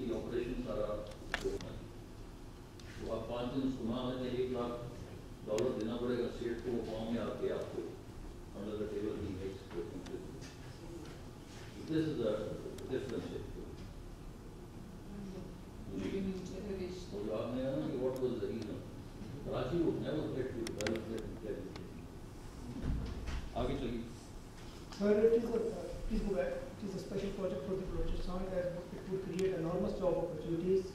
उसकी ऑपरेशन सारा तो आप 5 दिन सुना है $1 लाख देना पड़ेगा स्टेट को, गाँव में आके आपको under the table he makes this is the difference. So आपने ना कि what was the reason? Karachi would never get to develop that intelligence. आगे चलिए. Sir, it is a special project for the Balochistan as it would create enormous job opportunities